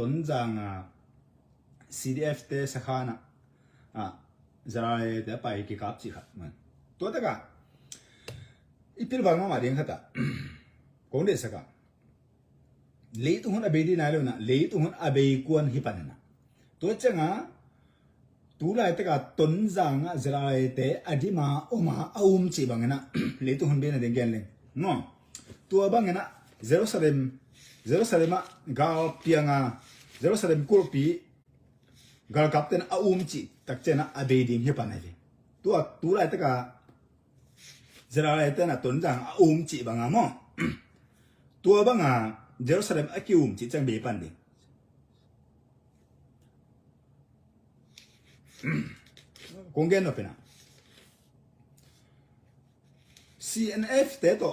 tuần giang CDF te sakhana zara te pai ki kap chi khat man to ta ka ipil bang ma ding khata kong de saka le tu hun abe di na lo na le tu hun abe kuan hi panana to changa tu lai ta ka tuần giang zara te adima oma aum chi bangana le tu hun be na ding gen le no tua bangana Jerusalem gal pianga Jerusalem kurpi gal kapten chi tak chena abeding hi panai tu lai ta ka Jerusalem ta na ton jang chi banga mo tua banga Jerusalem aki chi chang be pan ding konggen no pena CNF te to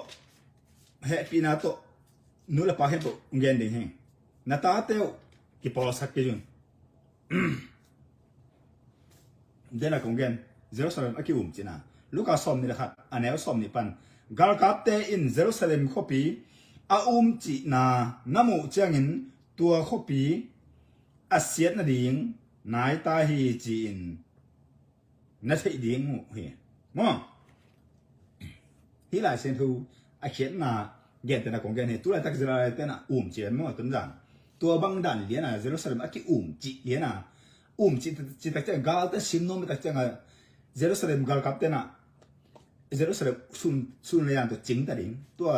happy na to nula pa hepo ngen ding hen na ta teo ki pol sak ke jun dena kongen Jerusalem aki china luka som ni la khat anel som ni pan gal kap te in Jerusalem khopi a chi na namu changin tua khopi asiat na ding nai ta hi chi in na thei ding mu he mo hi la sen thu a khian na gen tena kong gen he tu la tak zira tena chen mo tun jang tua bang dan lian na Jerusalem aki chi lian na chi tak cha gal ta sim no tak cha Jerusalem gal kap tena Jerusalem sun lian to ching ta ding tua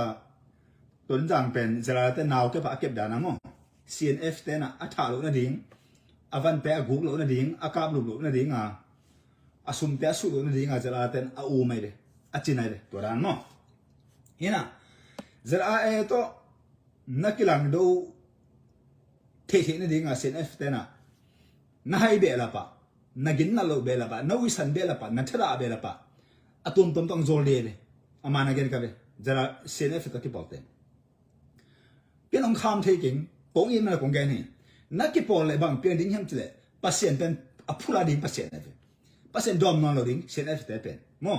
tun jang pen zira te naw ke pa kep da na mo CNF tena atha lo na ding avan pe aguk lo na ding akap lo na ding asum te su lo na ding zira ten mai de achinai de to ran mo hina zara to nakilang do the na ding CNF tena na hai be la pa nagin na lo be la pa na wisan be la pa na thara be la pa atum tom tong zol de amana gen ka be zara CNF to ki pote pian ong kham the king pong in na kong gen ni nakipol le bang pian ding hem tle pasien pen apula ding pasien dom na lo ding CNF te pen mo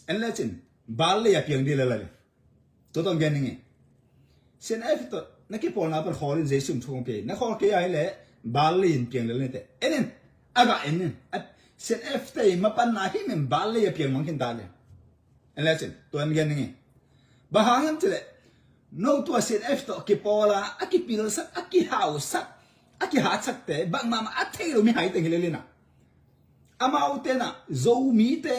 en lechin bal le ya piang di la la to tong gen ni CNF to nakipol na par kholin jesum thong pe na khol ke ai le balin piang le te enen aga enen CNF te ma pan na hi men bal le ya piang mang kin ta le en lechin to en gen ni ba ha hem tle no to CNF to ki pola aki pil sa aki house aki ha chak te bang mama athei lo mi hai te le na amau te na zo mi te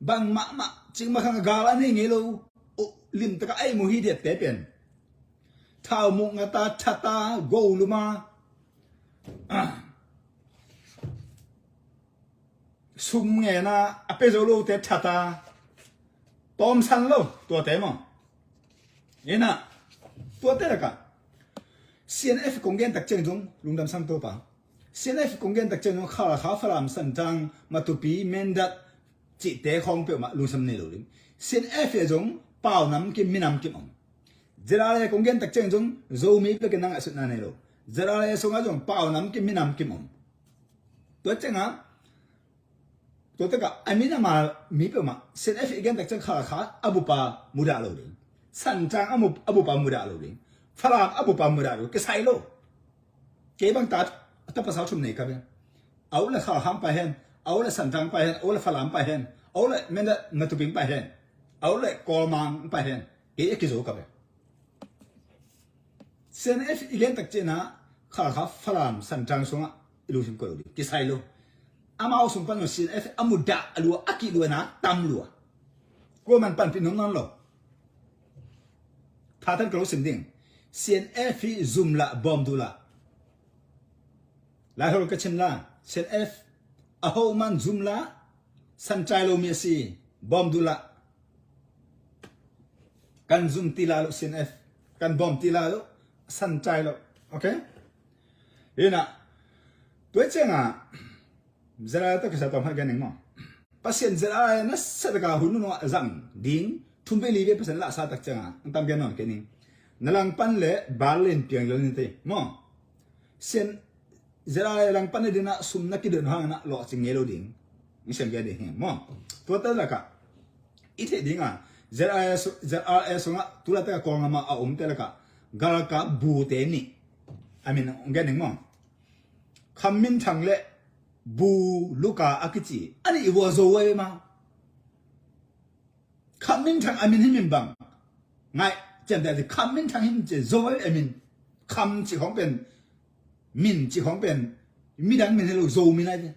bang ma ching ma khang gala ni nge lo lim ta ka ai mo hi de te pen thao mu nga ta thata go lu ma sum nge na ape zo lo te thata tom san lo to te mo ina to te ka CNF konggen tak cheng jong lungdam sam to pa CNF konggen tak cheng jong kha faram san tang matupi mendat chi te khong pe ma lu sam ne lo ling CNF e jong pau nam ki minam ki om zera le konggen tak cheng jong zo mi pe ke nang asut na ne lo zera le songa jong pau nam ki minam ki om to chenga to ta ka amina ma mi pe ma CNF igen tak cheng kha abu pa muda lo ling san tang abu pa muda lo ling faram abu pa muda lo ke sai lo ke bang ta pa sa thum nei ka be au la kha ham pa hen au la san tang pa hen au la falam pa hen au la mena natuping pa hen au la kolmang pa hen ke ki zo ka be CNF igen tak chena kha falam san tang songa ilusim ko lo ki sai lo amao sum pan no CNF amuda alu aki lu na tam lu ko man pan pin non lo Thatan klo sim ding CNF zoom la bom du la hol ka chen la CNF a ho man zoom la san chai lo mi si bom du la kan zoom ti la lo CNF kan bom ti la lo san chai lo okay ina to chenga zara ta ka sa tom ha gan mo pasien zara na sa ka hunu no zang ding thumbe li ve pasan la sa tak changa tam gen non ke ni nalang pan le balin piang lo ni te mo sen zera lang pan de na sum na ki den hang na lo ching ngelo ding ni sen ge de he mo to ta la ka i the ding a zera so nga tu la ta ko nga ma a te la ka gal ka bu te ni I mean ge ning mo Kamin thang le bu luka akichi ani iwa zo we ma Kamin thang amin himin bang ngai chen da Kamin thang him je zo we amin kam chi khong pen min chi khong pen mi dang min lo zo mi na je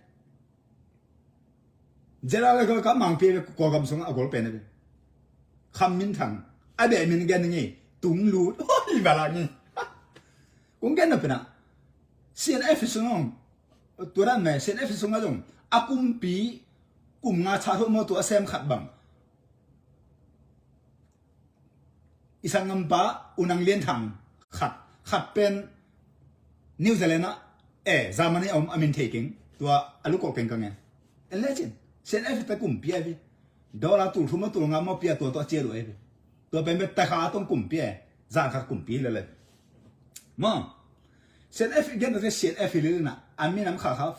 jera le ko ka mang pe ko gam song a gol pen ne Kamin thang abe min gen ni tung lu hoi bala ni cũng cái nào vậy nè CNF sung tôi đang nghe CNF sung cái giống akum pi kum nga cha thô tôi xem khát bằng isang ngamba unang liên thang khát pen New Zealand zaman này amin taking tôi alu ko pen kang legend CNF ta kum pi ai dollar tu thô tôi nga mo pi tôi chia rồi tôi pen ta khá tông kum pi ra khát kum piเลยmà CNF gen da CNF le na ami nam kha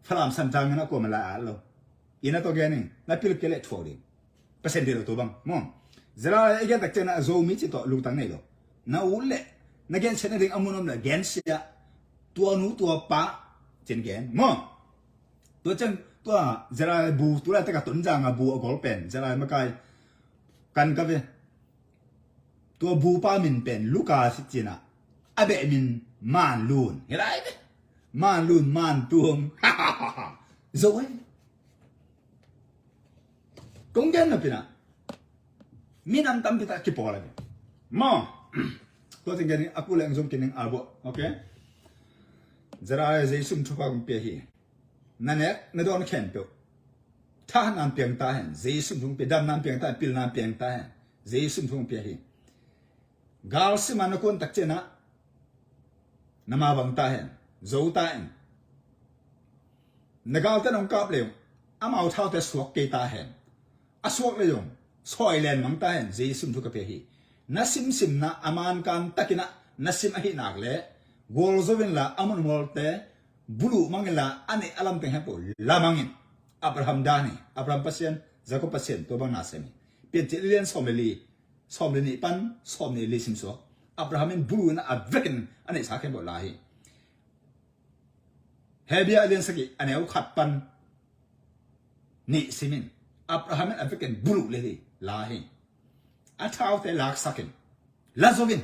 faram san tang na ko mala lo ina to gen na pil kele thori percent de to bang mo zera gen da chena zo mi chi to lu tang nei lo na ule na gen chen ding amunom la gen sia tua nu tua pa chen gen mo to chen to zera bu tu la ta ka ton jang a bu gol pen zera ma kai kan ka ve tua bu pa min pen luka si china abe min man luôn nghe đấy man luôn man tuồng rồi cũng gen là pina mi nam tam pita ki pola mo to tin gen aku leng zum kin abo okay zara zai sum thu pang pe hi nanek na don khen pe tha nan piang ta hen zai sum thung pe dam nan piang ta pil nan piang ta hen zai sum thung pe hi gal si man kon tak chena nama bang ta hen zo ta hen nagal ta nong kap le amao thao te suak ke ta hen asuak le yong soi len mang ta hen je sim thu ka pe hi na sim na aman kan takina na sim a hi nak le gol zovin la amun mol te bulu mangela ane alam te hapo lamangin abraham dani abraham pasien jacob pasien to bang na semi pe ti len somli ni pan somni le sim so Abrahamin bulu na avekin ane sa ken bo lahi hebia len saki ane au khat pan ni simin Abrahamin avekin bulu le lahi athau te lak sakin lazovin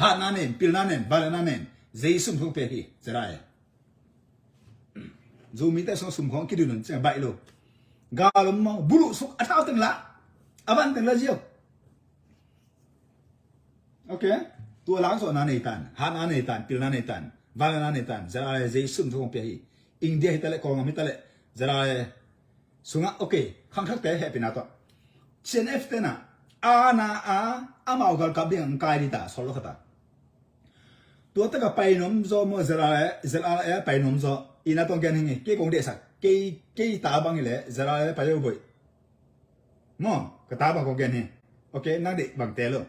ha nanen pil nanen bal nanen jeisum thung pe hi zerai zumi te so sum khong kidun che bai lo galum mo bulu suk athau teng la aban teng la jiu okay tua lang so na nei tan ha na nei tan pil na nei tan val na nei tan zara je sum thong pe hi india hi tale ko ngam hi tale zara sunga okay khang thak te he pina to CNF te na amao gal ka bing kai di ta so lo khata tua ta ka pai nom zo mo zara pai nom zo ina tong gen ngi ke kong de sa ke ta bang le zara pai yo boy mo ka ta bang ko gen ni okay na de bang te lo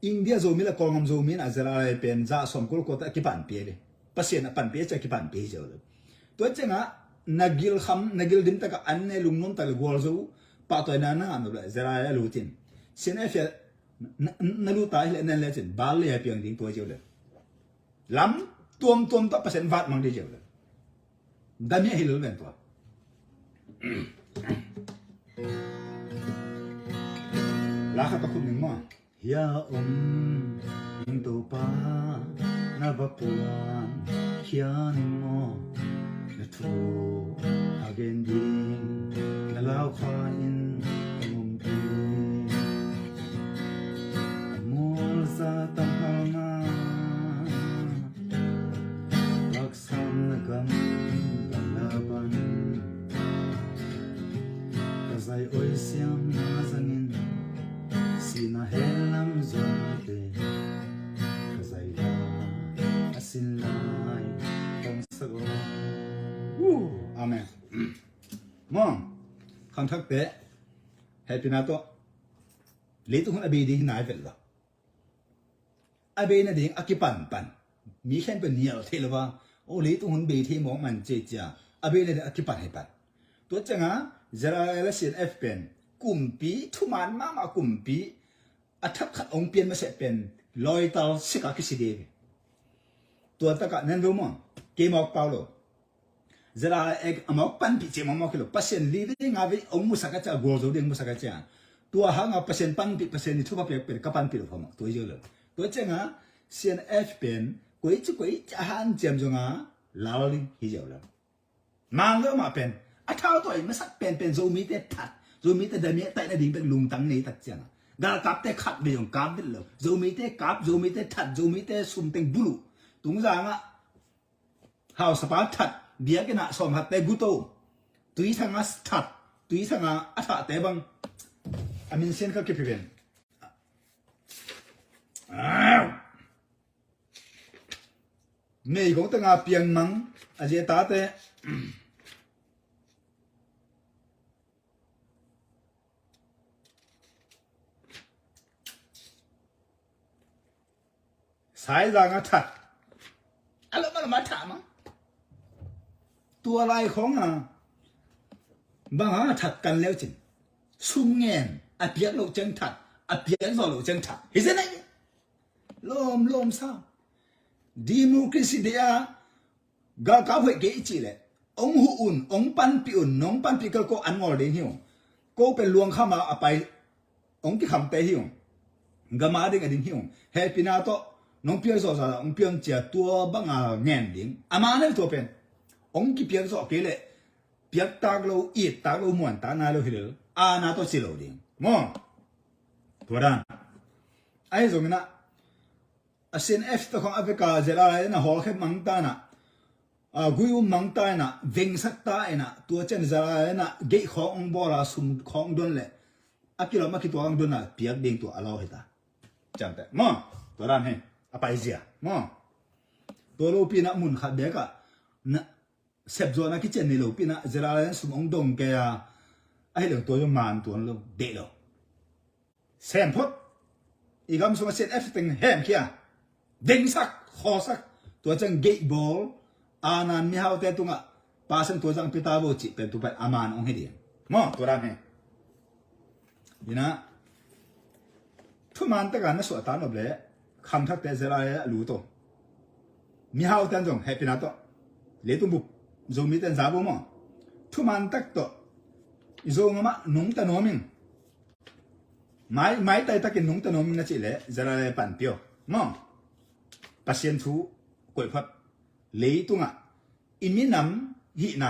India zo mi la kongam zo mi na zara pen za som kol ko ta ki pan pe le pasien na pan pe cha ki pan pe jo lo to chenga nagil dim ta ka anne lungnon ta gol zo pa to na no la zara ya lutin CNF na lu ta le na le chen bal le piang ding to jo le lam tuom ta pasien vat mang de jo le da mi hil ven to la kha ta khum ning ma ya ning to pa na va puan hian mo na thu again ding na lao kha in mum pi amol sa tam hama laksam na kam laban kazai oi siam na zangin sina helam zote kazai la asin lai tong sago amen mong khang thak te happy na to le tu hun abi di nai vel la abi na ding akipan pan mi khen pen nial the lo ba o le tu hun be the mong man che cha abi na akipan hai pan to changa zara la CNF pen kumpi thuman ma kumpi athak khat ong pian ma se pen loital sika ki side tua ta ka nen mo mok paulo zara ek amok pan pi che mok kilo pasien living ave ong musaka cha go zo ding musaka cha tua hanga pasien pan pi pasien ni thupa pe ka pan pi lo phama to yo lo to chenga sien f pen koi cha han jem jo nga lawling hi jo lo mang lo ma pen a thao to ma sak pen zo mi te that zo mi te da mi tai na ding pen lung tang nei tak chang ga kap te khat be jong kap dit lo zo mi te kap zo mi te that zo mi te sum teng bulu tung za nga hao spa that bia ke na som hat te gu to tui thanga that tui thanga a tha te bang amin sen ka ke pen nei gong ta nga piang mang a je ta te sai ra nga that alo ma tha ma tua lai khong à bang ha that kan leo chin sum ngen a piak lo chân that a piak zo lo chân that hi se nai lom sa democracy dia ga ka hoi ke chi le ong hu un ong pan pi un nong pan pi ko an ngol ding hiu ko pe luang kha ma a pai ong ki kham te hiu ga ma ding a ding hiu happy na to nong piak zo sa ong piang chia tua bang a ngen ding ama ne to pen ong ki piak zo ke le piak tak lo i tak lo muan ta na lo hi le a na to si lo ding mo to dan ai zo na a sin f to khong africa zela na hol khe mang ta na a guyu mang ta na veng sak ta na tua chen zela na ge khong bo la sum khong don le a ki lo ma ki to ang don na piak ding to alo he ta cham ta mo to dan he a pai zia mo to lo pi na mun kha be ka na sep zo na ki chen ni lo pi na zela sum ong dong ke a ai lo to yo man to lo de lo sem phot i gam so set everything hem kia ding sak kho sak to chang gate ball anan mi hau te tunga pasan to chang pita bo chi pe tu pa aman ong he di mo to ram he ina thu man ta ga na so ta no ble kham thak te zela ya lu to mi hau tan jong happy na to le tu bu zo mi ten za bo mo thu man tak to zo ngama nung ta no min mai tai ta ke nung ta no min na chi le zela le pan pio mo pasien thu koi phat le tu nga imi nam hi na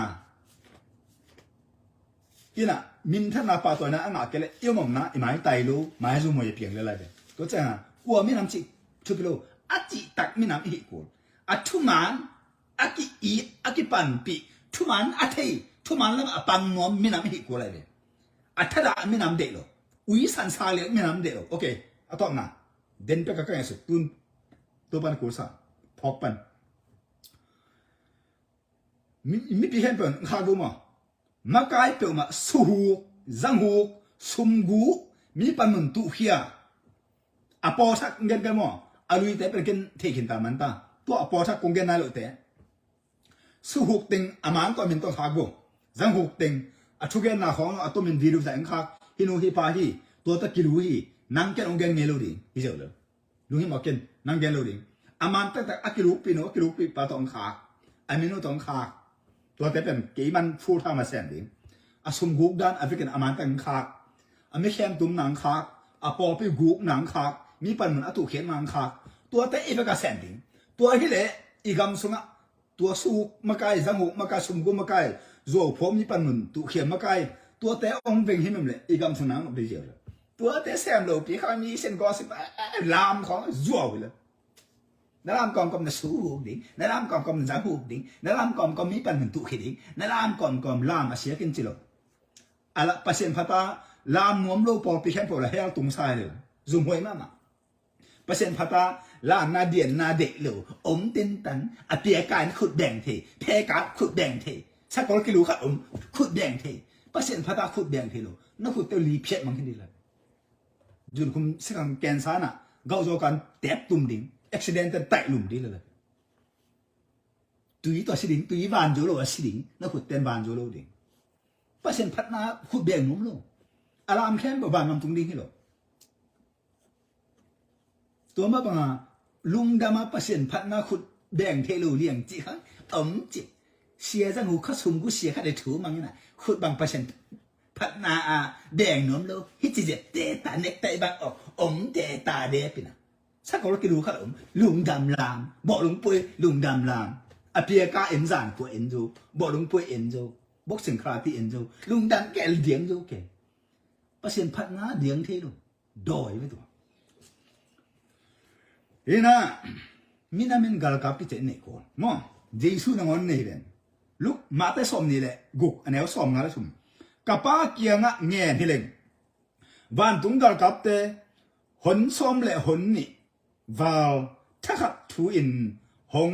ina min tha na pa to na anga ke le yo mom na i mai tai lu mai zu mo ye piang le la de to cha kwa mi nam chi thu kilo a chi tak mi nam hi ko a thu man a ki i a ki pan pi thu man a thei thu man la a pan nom mi nam hi ko la de a tha da mi nam de lo ui san sa le mi nam de lo okay a to na den pe ka ka su tun to pan ko sa phok pan mi pi hen pen kha bu ma ma kai pe ma su hu zang hu sum gu mi pan mun tu khia a po sak ngen ga mo a lui te pe ken the kin ta man ta to a po sak kong gen na lo te su hu ting a man to min to kha bu zang hu ting a thu gen na khong a to min vi lu sa ang kha hi nu hi pa hi to ta ki lu hi nang ken ong gen nge lo di hi jo lo lu hi ma ken nang gen lo di a man ta ta a ki lu pi no ki lu pi pa to ang kha a min no to ang khaตัวแต่เป็นกี่มันฟูท่ามาแสนดิอาสมกุกด้านอเมริกันอามันตังคากอเมริกันตุ้มหนังคากอาปอไปกุกหนังคากมีปันเหมือนอตุเขียนหนังคากตัวแต่อีกก็แสนดิตัวที่เละอีกำสุงะตัวสูกมาไกลสังหุมาไกลสมกุมาไกลโจ้ผมมีปันเหมือนตุเขียนมาไกลตัวแต่องเวงหิมเลยอีกำสุนังไปเยอะเลยตัวแต่แสนโลปีเขามีเส้นกอสิบลามของโจ้ไปเลยนั่นลามกอมกอมน่ะสู้ดิ้งนั่นลามกอมกอมน่ะจังหูดิ้งนั่นลามกอมกอมมีปันเหมือนตุขีดิ้งนั่นลามกอมกอมลามมาเสียกันจิโลอะไรปัจเจกพัตตาลามนวมโลปอปีแค่ปอละเฮลตุงไซเลยซุ่มหวยมากมาปัจเจกพัตตาลามนาเดียนนาเด็กเลยอมตินตันอเปียการขุดแดงเทเพการขุดแดงเทสักคนกิรู้ครับขุดแดงเทปัจเจกพัตตาขุดแดงเทโลนั่นขุดเตลีเพียมันแค่นี้เลยจุนคุมสักแกนซ่าน่ะเกาโจกันแตบตุ่มดิ้งaccident tại lùm đi là tùy tòa xí đỉnh tùy vàn dỗ lô xí đỉnh nó khụt tên vàn dỗ lô đỉnh bắt sen phát na khụt bèn núm lô alarm khen bảo vàn nằm tung đi hi lô tôi mà bằng lung đam bắt sen phát na khụt bèn thế lô liền chị khác จิเสียจังหูเขาสุ่มกูเสียข้าได้ถูมังน่ะขุดบางเปอร์เซ็นต์พัฒนาแดงน้ำโลฮิจิเจเตตาเน็กไตบางอมเตตาเดปินะสักคนก็ดูเขาลุงดำลามบอกลุงปุ้ยลุงดำลามอเปียกาเอ็นจานกูเอ็นจูบอกลุงปุ้ยเอ็นจูบอกสิงคราที่เอ็นจูลุงดำแกเดียงจูแกเปอร์เซ็นต์พัฒนาเดียงเทลุดอยไว้ตัวเฮ้ยนะมินามินกาลกับที่เจเนก่อนมั้งเจสุนังอนนี่เลยลูกมาแต่สมนี่แหละกุกอันนี้สมงานละชุมกับป้าเกียงอ่ะเงี้ยนี่เลยวันตุงกาลกับเตหนสมและหนนี่วาวถ้าขัดทูอินหง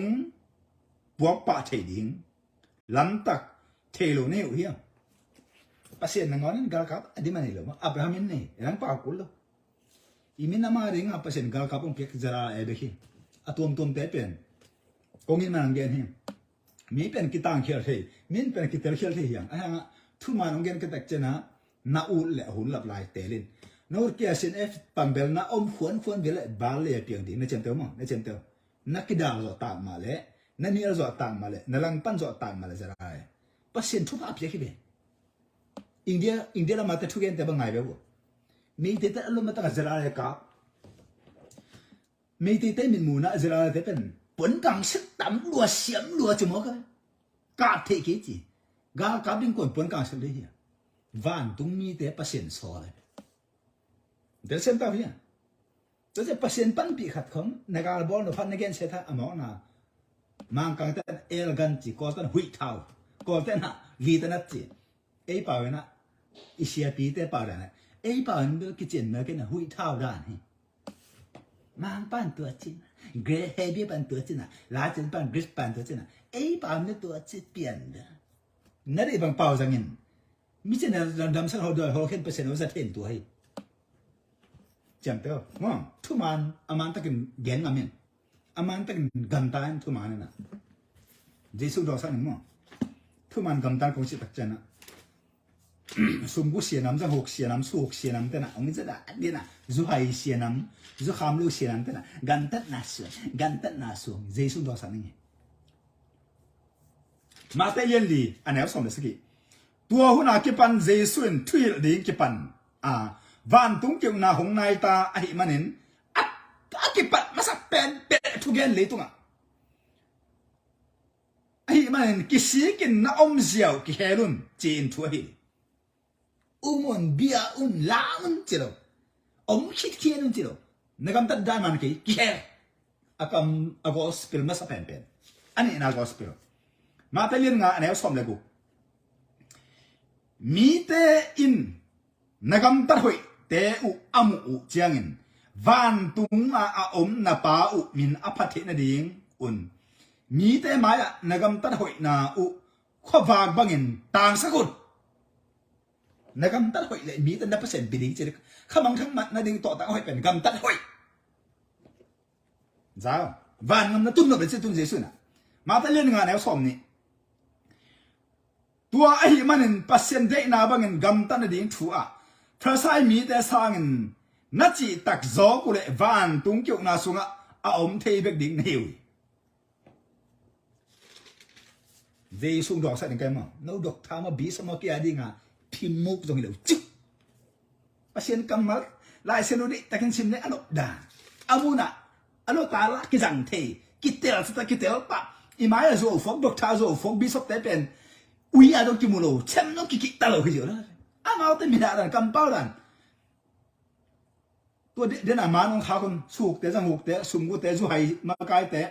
บวกปะเทดิงลำตักเทโลเนวเฮียภาษาหนังนั้นกาลกับอดีมันนี่เลยมั้งอับรามินนี่ยังปากกุลเลยอีมินามาเริงอ่ะภาษากาลกับองเก็กจราเอเบคีอะตัวมเตเป็นกงอินมันเกนเฮมีเป็นกิตังเขียลเทมินเป็นกิเตลเขียลเทยังอ่ะทุกมันองเกนก็ตักเจนะนาอูเละหุ่นหลับลายเตลินนอร์เกียสินเอฟปังเบลนาอมขวนเวลบาลเลียเปียงดีในเจนเตอร์มั้งในเจนเตอร์นักกีฬาจะตามมาเลยนันนี่จะตามมาเลยนัลังปันจะตามมาเลยจะไรภาษาทุกอาเปียกี่เบอินเดียเรามาแต่ทุกอย่างแต่บางไงเบบ่มีแต่อารมณ์มาตั้งจะไรกับไม่ได้แต่มินมูนะจะอะไรแต่เป็นผลกลางสึกต่ำรัวเสียมรัวจมูกกันกาเทกิจีกากับดิ้งคนผลกลางสึกเลยเฮียวันตุงมีแต่เปอร์เซ็นต์สอเลยเดี๋ยวเส้นต่อเฮียแต่จะเปอร์เซ็นต์ปันปีขัดของในการบอลเราพันในเกณฑ์เสียท่าอมอนะมังกังแต่เอลกันจีก็ต้องหุยเท้าก็แต่น่ะลีแต่นัดจีไอ้ป่าวนะอิเชียปีแต่ป่าวนะไอ้ป่าวนี่ก็เจนเมื่อกี้น่ะหุยเท้าด้านนี่มังปันตัวจีนเกรเฮบี้ปันตัวจีนน่ะลาจินปันกริสปันตัวจีนน่ะไอ้ป่าวนี่ตัวจีนเปลี่ยนเลยนั่นไอ้บางป่าวจังเงินมิใช่เนี่ยดำสักหัวเดียวหัวเข็นเปอร์เซ็นต์ว่าจะเห็นตัวให้จำเถอะมั้งทุกมันอามันตะกินเย็นอามันอามันตะกินกันตายทุกมันน่ะเจสุดอกสันมั้งทุกมันกันตายคงสิตักเจนะสมกุเสียน้ำจะหกเสียน้ำสู้หกเสียน้ำแต่น่ะองค์จะได้ดีน่ะจุหายเสียน้ำจุขามลูเสียน้ำแต่น่ะกันตัดน่าสูงเจสุดอกสันนี่มาแต่ยันลีอันนี้สมเด็จสกีตัวหุ่นอากิปันเจสุนทุยดีกิปันวันตุงเกี่ยวนาหงนายตาอหิมันินอากิปันมาสักเป็นทุกอย่างเลยตุงอหิมันินกิสิกินน้าอมเสียวกิเฮรุนจีนทัวหิมุนเบียลาจิโร่คิดเขียนจิโร่นักการตัดได้มันกิเฮอากอสพิลมาสักเป็นอันนี้น่ากอสพิลมาแต่เรื่องงานอันนี้สมเลยกูมีแต่อินนักการตัดหอยเตอุอามุเจียงินวันตุงนาปามินอภัทเทนดิ่งมีแต่มาอะนักการตัดหอยนาขวางบังอินต่างสักคนนักการตัดหอยเลยมีแต่นับเปอร์เซ็นต์บิดจริงข้ามังทั้งมันนักดิ่งต่อต่างหอยเป็นกำตัดหอยจ้าวันนั้นตุ้มเราเป็นสิ่งตุ้มเจสุนะมาแต่เรื่องงานแนวสมนี่ตัวไอ้มันเปอร์เซ็นต์ได้นาบังอินกำตัดดิ่งชัวพระสายมีแต่สร้างนัดจีตักโจกุเลวันตุงเกี่ยวนาสุงะอมเทเบกดิ่งหิวเจสุงดอกสัตว์ยังไงมั้งน้าดอกทามาบีสมากี้ดิ่งพิมมุกตรงนี้เลยจิ๊บภาษากำมัลลายเซนุดิตะกินชิมเนี่ยอโลดาอามุนะอโลตาละกิจังเทกิเตลสตากิเตลปะอีมายาโจฟกดอกทาโจฟกบีสเตเป็นอุยอาดกิมุโลเชมโนกิกิตาโลกิจิโร่เอาแต่มีอะไรกันเป้าดันตัวเดินมาน้องข้าคนสูกแต่จังหุกแต่สุ่มกูแต่จู่ให้มาไกลแต่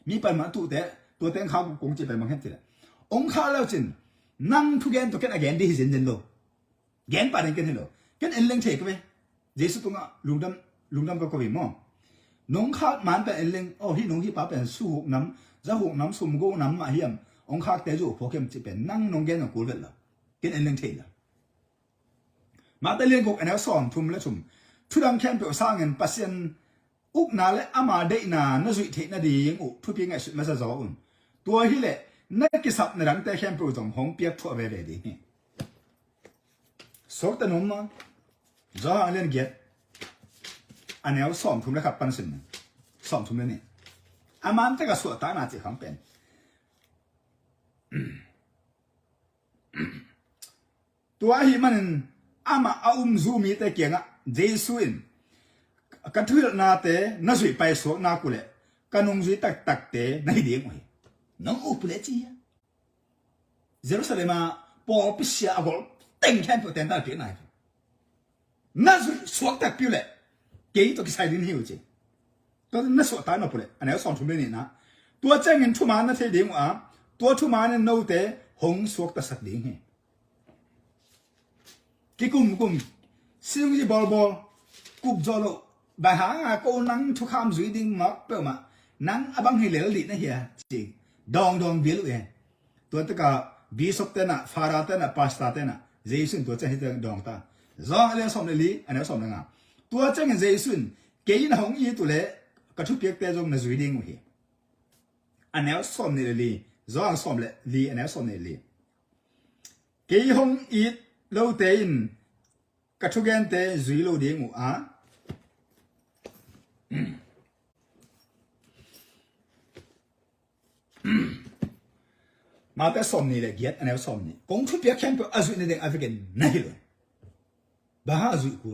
มีปัญหาตัวแต่ตัวแต่ข้าคงจะไปมังเห็นสิละองข้าแล้วจินนั่งทุกแกนตัวแกนอะไรดีเห็นเด่นโลแกนป่านกันเห็นโลแกนเอ็นเล็งเทกไปเจสุตุงะลุงดำก็กวิมองน้องข้ามันเป็นเอ็นเล็งโอ้ที่น้องที่ป้าเป็นสู้หุกน้ำจะหุกน้ำสุ่มกูน้ำมาเฮียมองข้าแต่จู่พวกเข้มจะเป็นนั่งน้องแกนของกูเลยละแกนเอ็นเล็งเทละมาแต่เรื่องกอันนี้สอนทุ่มและทุ่มทุดังแค่เปล่าสร้างเงินเปอร์เซ็นต์อุกนาและอามาได้นาน่าสุดเทน่าดียังอุทุเพียงไงสุดมาจะจ่อตัวที่เละนักกิสับในรังแต่แค่เปล่าจงหงเปียกทั่วไปเลยดีสกแต่นุ่มมั้งจ่อเรื่องเกียรอันนี้สอนทุ่มและขับปันสินสอนทุ่มแล้วนี่อามันแต่ก็สวดตาหน้าจีขังเป็น ตัวหิมันอามาอาซูมีแต่เกียงอ่ะเจสุอินกันทุรนาเตน่าสุยไปสวกนากุเลกันนงสุยตักเตน่าหิดีงวยน้องอุปเลจีเยรูซาเล็มปอปิเชียอากอลเต็งแค่ตัวเต็นตาเปียนายน่าสุยสวกตักปิวเลเกย์ตัวกิสัยดินหิวจีตัวน่าสวกตายมาปุเลอันนี้สอนชุมเรนี่นะตัวเจ้าเงินทุมาน่าเทดีงอ่ะตัวทุมาเนี่ยโน้ตเตหงสวกตัสักดีงเฮกี่กุมสิ่งที่บอลกุบจอลบาหาก็นั่งทุกคำสุดดิ้งมักเปล่ามานั่งบังให้เหลือลิดนะเฮียจริงดองวิลเองตัวตะกับบีสบเตนะฟาราเตนะพาสต้าเตนะเจสุนตัวเจ้าให้เตะดองตาจออะไรสมเลยอันนี้สมเลยงาตัวเจ้าเงินเจสุนเกย์น่ะหงอีตัวเล่กระทุกเปียกเตะจงน่ะสุดดิ้งเฮียอันนี้สมเลยจอสมเลยอันนี้สมเลยเกย์หงอีเราเตอินกระทุกเงินเตะจุยเราดิ้งอ่ะมาแต่สมนี่เลยเกียรติอันนี้สมนี่กงทุบเปียกแคมป์อาจุนี่เด็กแอฟริกันนั่นเลยบ้าอาจุกู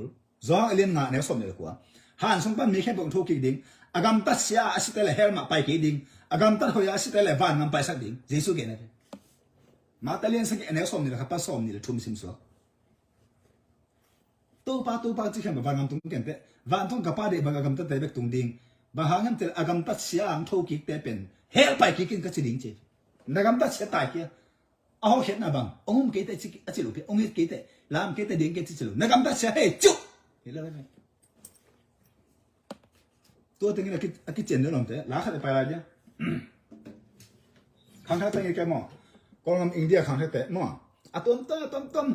จอเลี้ยงงานอันนี้สมนี่เลยกว่าฮันสมบัติมีแคมป์ทุกกี่ดิ่งอากามตัดเสียอาศัยแต่ละเฮลมาไปกี่ดิ่งอากามตัดหัวอาศัยแต่ละบ้านมันไปสักดิ่งเจสุเก่งนะมาแต่เลี้ยงสักอันนี้สมนี่เลยครับป้าสมนี่เลยทุ่มซิมสัวตัวป้าที่แคมป์บ้านงามตุ้งเก่งแต่บ้านตุ้งกับป้าเด็กบางอากามตัดแต่เบ็กตุ้งดิ่งบ้านงามแต่อากามตัดเสียอันทุกกี่แต่เป็นเฮลไปกี่กินก็จะดิ่งเจนักการตัดเสียตายเกี่ยเอาเห็นนะบังองค์เกตจิลุเปองค์เกตลามเกตดิ่งเกตจิลุนักการตัดเสียเฮ้จุเห็นแล้วไหมตัวตึงนี่คิดเจนเรื่องนั้นลาขัดไปอะไรเนี่ยข้างท้ายตึงยังแกมั่วกองงำอินเดียข้างท้ายแต่มั่วอะต้ม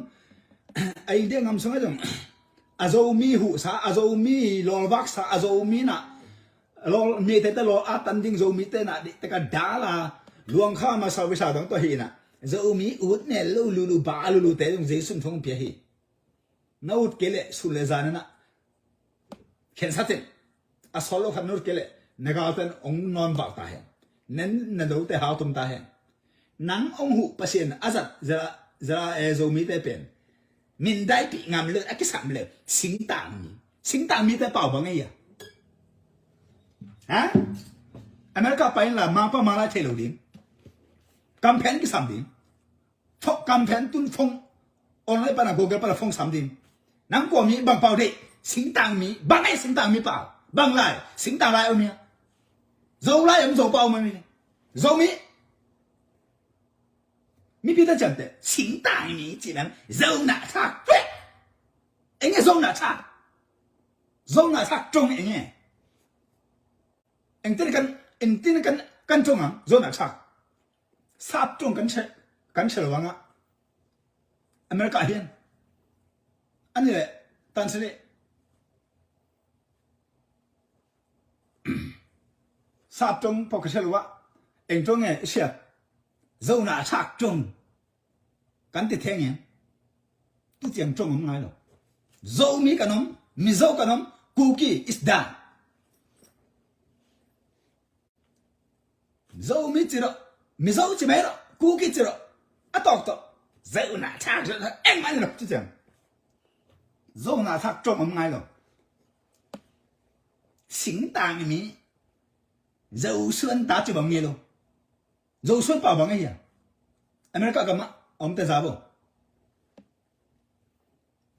ไอเดียงำสมัยจังอาโจมีหูสาอาโจมีลอวักสาอาโจมีน่ะลอมีแต่ลออาตันดิ้งโจมีแต่น่ะแต่ก็ด่าละลวงข้ามาสาววิชาตั้งตัวเฮน่ะจะมีอุดเนี่ยลูบาลูแต่ต้องเจสุนทงเพียฮีน่าอุดเกล็ดสุเลจานะเข็นสัตย์อาสโลขันนูดเกล็ดนักเอาแต่องนอนบักตาเห็นนั่นดูแต่หาตุมตาเห็นนังองหูปัสเซียนอาจัดจะจะมีแต่เป็นมินได้ปีงามเลยอักษรเลยสิงต่างมีแต่เป่าบังไงอ่ะฮะอเมริกาไปละมาป้ามาลาเทโลดิ้งกำแพงกี่สามดิ้งฟกกำแพงตุ้นฟงออนไลน์ปะนะกูเกิลปะนะฟงสามดิ้งนังกว่ามีบางเป่าเด็กสิงต่างมีบางไอ้สิงต่างมีเป่าบางไรสิงต่างไรเอาเมียโจไรเอาโจเป่ามามีโจมีพี่ตาจังแต่สิงต่างมีจีนั้นโจหน้าชักเว้ยเอ็งไงโจหน้าชักจงเอ็งไงเอ็งตีนกันจงอ่ะโจหน้าชักทราบจงกันเฉลวังอ่ะอเมริกาเฮียนอันนี้แหละตันสิเลยทราบจงพอกันเฉลวะเอ็งจงไงเสียโจหน้าชักจงกันติดแทงยังตัวเจียงจงมันไงหรอโจมีกันน้องมีโจกันน้องคุกกี้ is done โจมีจีโร่มีโจจีไม่หรอคุกกี้จีโร่อะตอกโจหน้าชักจงเอ็งมันหรอตัวเจียงโจหน้าชักจงมันไงหรอสิงต่างมีโจส่วนตาจีบังเงี้ยหรอโจส่วนป่าบังไงอ่ะอเมริกากันมาอมเตจาบ่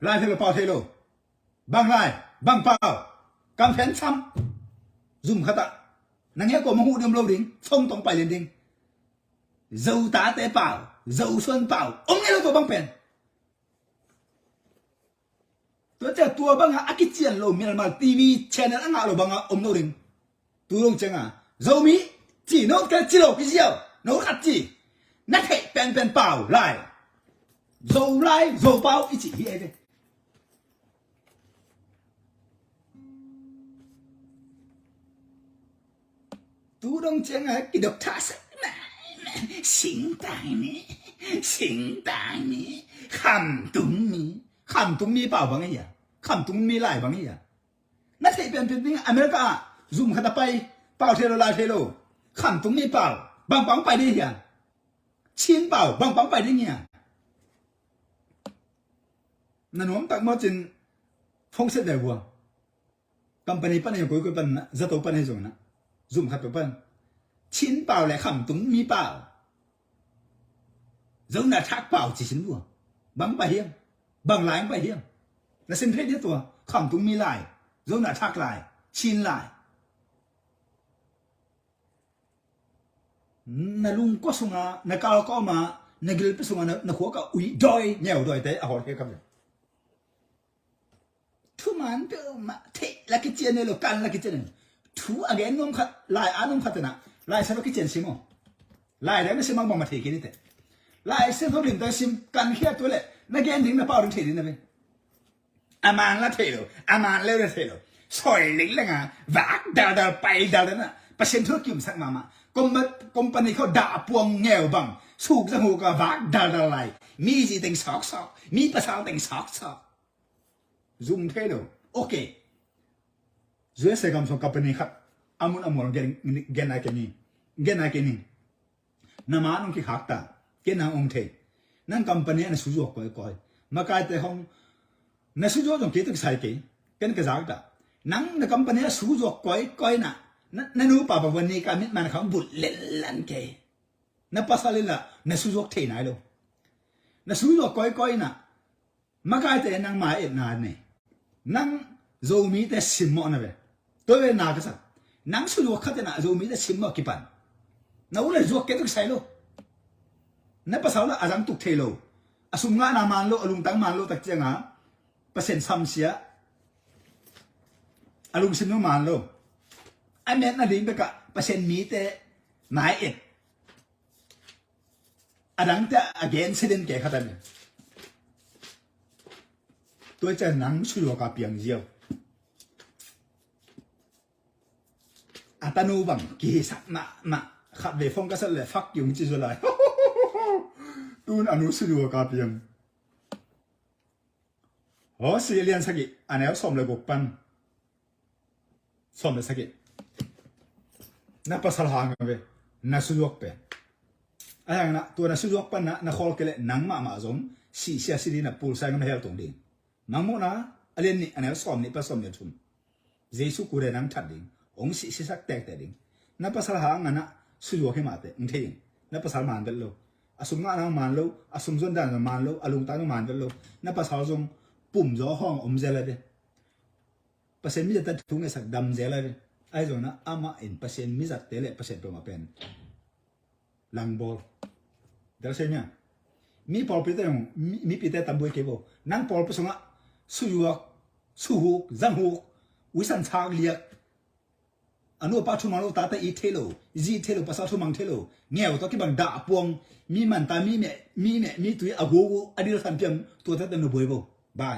ไล่เทโลเป่าเทโลบางไล่บางเป่ากำแพงซ้ำซุ่มขัดนั่งเงี้ยก็มาหูเดิมโลดิ้งฟงตรงไปเรียนดิ้งโจตาเตะเป่าโจส่วนเป่าอมเงี้ยเราตัวบางเป็นตัวเจ้าตัวบางอ่ะกิจเจียนโลมีอะไรมาทีวีชแนลอ่ะเราบางอ่ะอมโลดิ้งตัวลงจังอ่ะโจมีจีโน่แกจีโร่พี่เจ้าโน่ขัดจีนักเตะเป็นเป่าไล่โจเป่าอีจีเฮ้ยตัวลงจังอ่ะกิดอกทัศน์สิงต่างนี้คำตุ้มมีเป่าบางอย่างคำตุ้มมีไล่บางอย่างนักเตะเป็นอเมริกาซุ่มขัดไปเป่าเทโลไล่เทโลคำตุ้มมีเป่าบางไปได้ยังชิ้นเป่าบางไปได้เงี้ย นั่นหนุ่มตักมาจินฟงเสร็จเลยวัวกัมปนีปั้นยังกุยปั้นนะจะตัวปั้นให้ส่งนะzoom ขัดตัวปั้นชิ้นเปล่าแหละคำตุ้งมีเปล่าgiống là thác bảo chỉ xin vừa bắn bài hiên bằng lái bài hiên là xin phép nhất tuổi khẩm tung mi lại giống là thác lại chín lại na lung có sung à na cao có mà na gil bị sung à na khổ cả uy đôi nhiều đôi thế à hỏi cái cầm thu màn cơ mà thế là cái chuyện này là can là cái chuyện này thu again nông khát lại ăn nông khát thế nào lại sao cái chuyện xí mò lại đấy nó sẽ mang bằng mặt thế kia thế lại xem thôi đừng tới xem cần khi tôi lại nó ghen tính là bao đừng thể đến này aman là thể rồi aman leo là thể rồi sỏi lính là ngà vác đào bay đào đấy nè và xem thuốc kiểm sắc mà companyเขาด่าพวงแง่บังสูกจะหูกับวากดาไลมีจีติงสอกมีภาษาติงสอกzoom เท่เลยโอเคช่วยเสกคำส่ง company ครับอามุนเกนอะไรกันนี่น้ำมันที่ขัดตาเกนองเทนั่น company นั่นสุจวกก่อยมาใกล้แต่ห้องนั่นสุจวกจงคิดถึงใส่เกนกระซักตานั่น company สุจวกก่อยน่ะนั่นรู้ป่ะวันนี้การมิตรมันเขาบุดเล่นเกย์นั่นภาษาเลยล่ะนั่นสุจวกเทไหนลูกนั่นสุจวกก่อยน่ะมาใกล้แต่นั่งหมายเอ็ดนานเนี่ยนั่งโจมีแต่สิมอนนะเว้ยตัวเวนากษัตริย์นั่งสุจวกขัดน่ะโจมีแต่สิมอกี่ปันนั่นอุลจวกเกตุกใส่ลูกนั่นภาษาละอาจารย์ตุกเทโลอาสุงงานามันโลอลุงตั้งมันโลตักเจียงอ่ะเปอร์เซ็นต์ซ้ำเสียอลุงสิมโนมันโลไอเม็ดนั่นดิ้งไปกะเปอร์เซ็นต์มีแต่หมายเอ็ดอาดังแต่ again เสด็จแก่ขัดเนี่ยตัวจะนั่งสุจวกกับเปียงเจียวอาตานูบังกีสักมาขับเวฟงก็สั่นเลยฟักยุงจีจุเลยตูนอนุสุจวกกับเปียงโอ้สิเรียนสักกี่อันนี้สมเลยบุกปันสมเลยสักกี่นับภาษาหางกันเว้ยนักสุจวกเป็นอะไรนะตัวนักสุจวกปันนักขอลเกล็ดนังมาจงสีเสียสีดีนับปูใส่กันให้เราตรงดีนังโมนะอะไรนี่อันนี้สมนี่ภาษาเนี่ยทุ่มเจสุกูเรนังทัดดิ่งองสีสักแตกดิ่งนับภาษาหางนั่นนะสุจวกให้มาเตะอุ้งเทียงนับภาษามันเดลโลอาสมงานมันโลอาสมจนด่านมันโลอาลุงตานมันเดลโลนับภาษาจงปุ่มจ่อห้องเจเลยเดเปอร์เซ็นต์มิจะทุ่งไอ้สักดำเจเลยเดไอ้จงนะอามาเอ็นเปอร์เซ็นต์มิจัดเตะเลยเปอร์เซ็นต์ประมาณเป็นลังบอลเดี๋ยวเช่นเนี่ยมีพอลปีเตอร์มีปีเตอร์ตับบุยเก็บนั่งพอลไปส่งอ่ะสุจวกสุหุกจังหุกวิสันชากเลียอันนู้นป้าทุ่มมาโลตาตาอีเทโลจีเทโลภาษาทุ่มมังเทโลเงี้ยตัวที่บังด่าพวงมีมันตามีตัวอากูอันนี้เราทำเพียงตัวที่เป็นหนูบุยบ่บาย